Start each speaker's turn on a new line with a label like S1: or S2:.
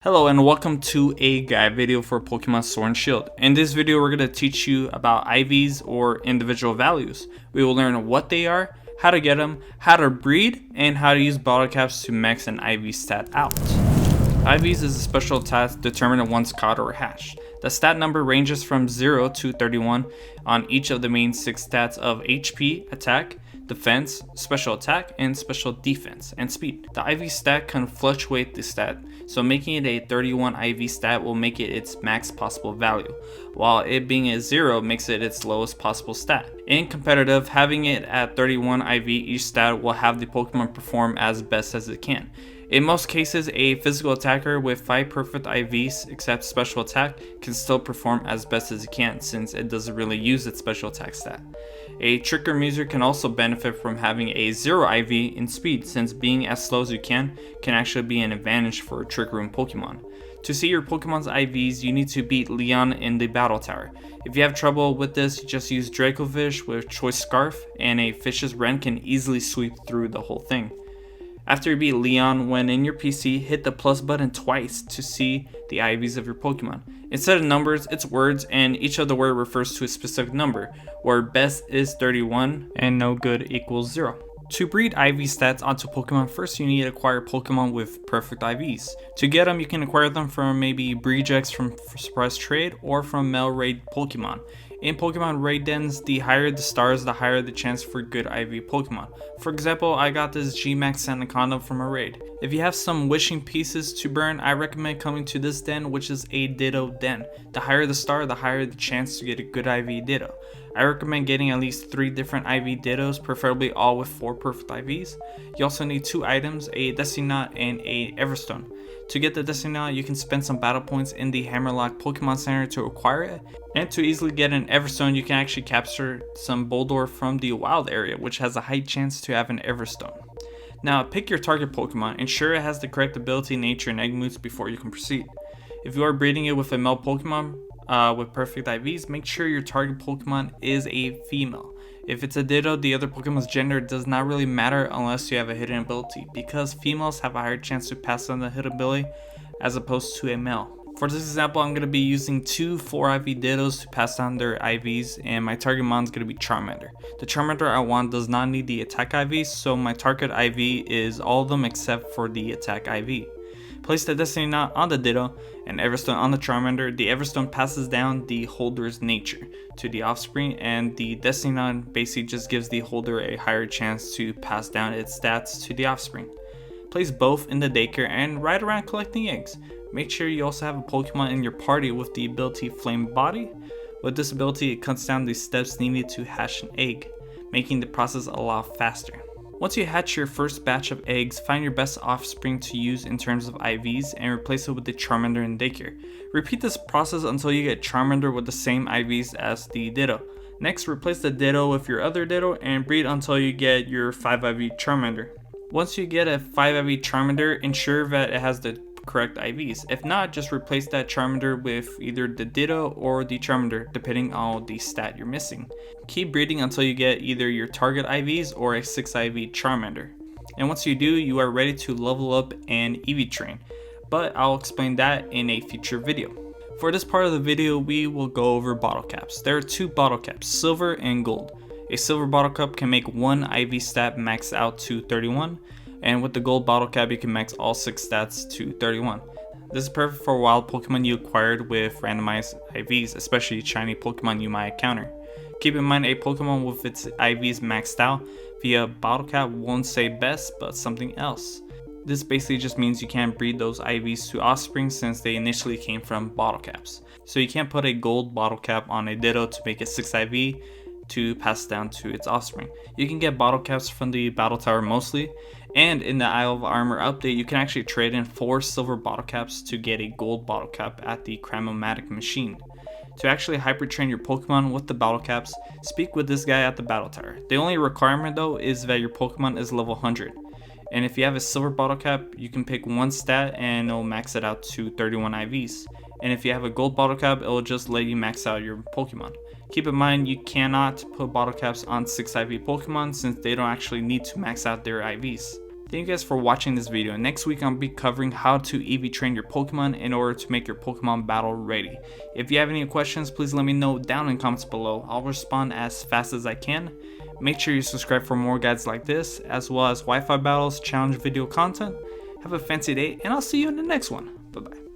S1: Hello and welcome to a guide video for Pokemon Sword and Shield. In this video we're going to teach you about IVs or individual values. We will learn what they are, how to get them, how to breed, and how to use bottle caps to max an IV stat out. IVs is a special attack determined once caught or hatched. The stat number ranges from 0 to 31 on each of the main 6 stats of HP, attack, defense, special attack, and special defense, and speed. The IV stat can fluctuate the stat, so making it a 31 IV stat will make it its max possible value, while it being a 0 makes it its lowest possible stat. In competitive, having it at 31 IV each stat will have the Pokemon perform as best as it can. In most cases, a physical attacker with 5 perfect IVs except special attack can still perform as best as it can since it doesn't really use its special attack stat. A Trick Room user can also benefit from having a 0 IV in speed since being as slow as you can actually be an advantage for Trick Room Pokemon. To see your Pokemon's IVs, you need to beat Leon in the Battle Tower. If you have trouble with this, you just use Dracovish with Choice Scarf and a Fish's Rend can easily sweep through the whole thing. After you beat Leon, when in your PC, hit the plus button twice to see the IVs of your Pokemon. Instead of numbers, it's words, and each of the word refers to a specific number, where best is 31 and no good equals 0. To breed IV stats onto Pokemon, first you need to acquire Pokemon with perfect IVs. To get them, you can acquire them from maybe Breedgex from Surprise Trade or from Mail Raid Pokemon. In Pokemon Raid Dens, the higher the stars, the higher the chance for good IV Pokemon. For example, I got this G-Max Anaconda from a raid. If you have some wishing pieces to burn, I recommend coming to this den, which is a Ditto Den. The higher the star, the higher the chance to get a good IV Ditto. I recommend getting at least 3 different IV Dittos, preferably all with 4 perfect IVs. You also need 2 items, a Destiny Knot and a Everstone. To get the Destiny Knot, you can spend some battle points in the Hammerlock Pokemon Center to acquire it. And to easily get an Everstone, you can actually capture some Boldore from the wild area, which has a high chance to have an Everstone. Now, pick your target Pokemon. Ensure it has the correct ability, nature, and egg moves before you can proceed. If you are breeding it with a male Pokemon with perfect IVs, make sure your target Pokemon is a female. If it's a Ditto, the other Pokemon's gender does not really matter unless you have a hidden ability, because females have a higher chance to pass on the hidden ability as opposed to a male. For this example, I'm going to be using 2 4IV Dittos to pass down their IVs, and my target mon is going to be Charmander. The Charmander I want does not need the attack IV, so my target IV is all of them except for the attack IV. Place the Destiny Knot on the Ditto and Everstone on the Charmander. The Everstone passes down the holder's nature to the offspring, and the Destiny Knot basically just gives the holder a higher chance to pass down its stats to the offspring. Place both in the daycare and ride around collecting eggs. Make sure you also have a Pokemon in your party with the ability Flame Body. With this ability, it cuts down the steps needed to hatch an egg, making the process a lot faster. Once you hatch your first batch of eggs, find your best offspring to use in terms of IVs and replace it with the Charmander in daycare. Repeat this process until you get Charmander with the same IVs as the Ditto. Next, replace the Ditto with your other Ditto and breed until you get your 5IV Charmander. Once you get a 5IV Charmander, ensure that it has the correct IVs. If not, just replace that Charmander with either the Ditto or the Charmander, depending on the stat you're missing. Keep breeding until you get either your target IVs or a 6 IV Charmander. And once you do, you are ready to level up and EV train, but I'll explain that in a future video. For this part of the video, we will go over bottle caps. There are 2 bottle caps, silver and gold. A silver bottle cap can make 1 IV stat max out to 31, and with the gold bottle cap you can max all 6 stats to 31. This is perfect for wild Pokemon you acquired with randomized IVs, especially shiny Pokemon you might encounter. Keep in mind, a Pokemon with its IVs maxed out via bottle cap won't say best but something else. This basically just means you can't breed those IVs to offspring since they initially came from bottle caps. So you can't put a gold bottle cap on a Ditto to make it 6 IV to pass down to its offspring. You can get bottle caps from the Battle Tower mostly, and in the Isle of Armor update you can actually trade in 4 silver bottle caps to get a gold bottle cap at the Cramomatic machine. To actually hypertrain your Pokemon with the bottle caps, speak with this guy at the Battle Tower. The only requirement though is that your Pokemon is level 100. And if you have a silver bottle cap, you can pick 1 stat and it'll max it out to 31 IVs. And if you have a gold bottle cap, it'll just let you max out your Pokemon. Keep in mind, you cannot put bottle caps on 6 IV Pokemon since they don't actually need to max out their IVs. Thank you guys for watching this video. Next week I'll be covering how to EV train your Pokemon in order to make your Pokemon battle ready. If you have any questions, please let me know down in the comments below. I'll respond as fast as I can. Make sure you subscribe for more guides like this, as well as Wi-Fi battles, challenge video content. Have a fancy day, and I'll see you in the next one. Bye bye.